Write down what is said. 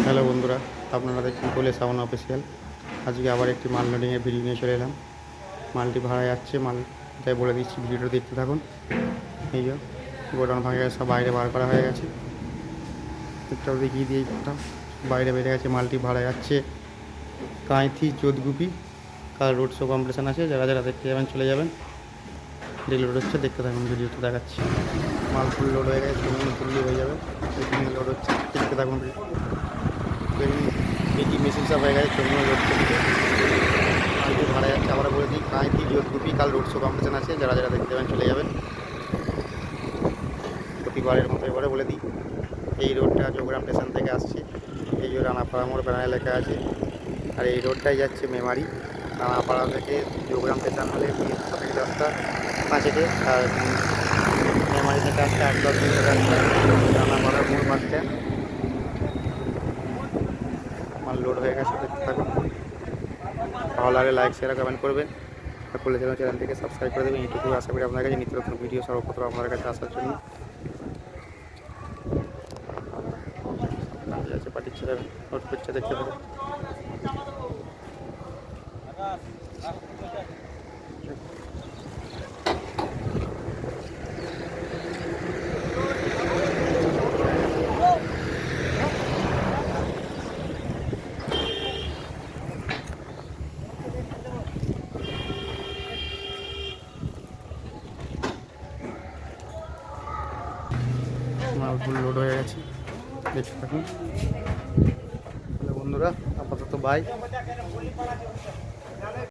Hello বন্ধুরা, আপনারা দেখছেন কোলে সাউন্ড অফিসিয়াল। আজকে আবার একটি মাল লোডিংয়ের ভিডিও নিয়ে চলে এলাম। মালটি ভাড়া যাচ্ছে, মাল তাই বলে দিচ্ছি, ভিডিওটা দেখতে থাকুন। এই যে গোডাউন ভাঙে গেছে, সব বাইরে বার করা হয়ে গেছে। একটাও দেখিয়ে দিয়ে কোথাও বাইরে বেড়ে গেছে। মালটি ভাড়া যাচ্ছে কাঁথি যোধগুপি। কাল রোড শো কম্পিটিশান আছে, যারা যারা দেখতে যাবেন চলে যাবেন। লোড হচ্ছে, দেখতে থাকুন, ভিডিওটা দেখাচ্ছি। মাল ফুল লোড হয়ে গেছে, ফুললি হয়ে যাবে। এখানে লোড হচ্ছে, দেখতে থাকুন। দেখি মেশিন সব হয়ে গেছে, চলুন লোড করতে। মালটি ভাড়া যাচ্ছে, আবার বলে দিই কাঁথি যোধগুপি। কাল রোড শো কম্পিটিশান আছে, যারা যারা দেখতে যাবেন চলে যাবেন। প্রতিবারের মতো এবারে বলে দিই, এই রোডটা যোগগ্রাম স্টেশন থেকে আসছে। এই যে রানাপাড়া মোড় ব্যানারে লেখা আছে। আর এই রোডটাই যাচ্ছে মেমারি। রানাপাড়া থেকে যোগগ্রাম স্টেশন হলে 20 রাস্তা 5 হেঁটে, আর মেমারি থেকে আসতে 8-10 মিনিটের রাস্তা। রানাপাড়া মোড় বাস স্ট্যান্ড। মাল লোড হয়ে গেছে, দেখতে থাকুন। ভালো লাগলে লাইক শেয়ার কমেন্ট করবেন, আর খুলে চ্যানেলটিকে সাবস্ক্রাইব করে দেবেন। এইটুকু আশা করি আপনার কাছে নিত্য নতুন ভিডিও সর্বপ্রথম আপনার কাছে আসার জন্য। আছে পাঠিয়ে ছেড়ে নোট করছে, দেখতে থাকুন। মাল ফুল লোড হয়ে গেছে, দেখতে থাকুন। বন্ধুরা আপাতত বাই।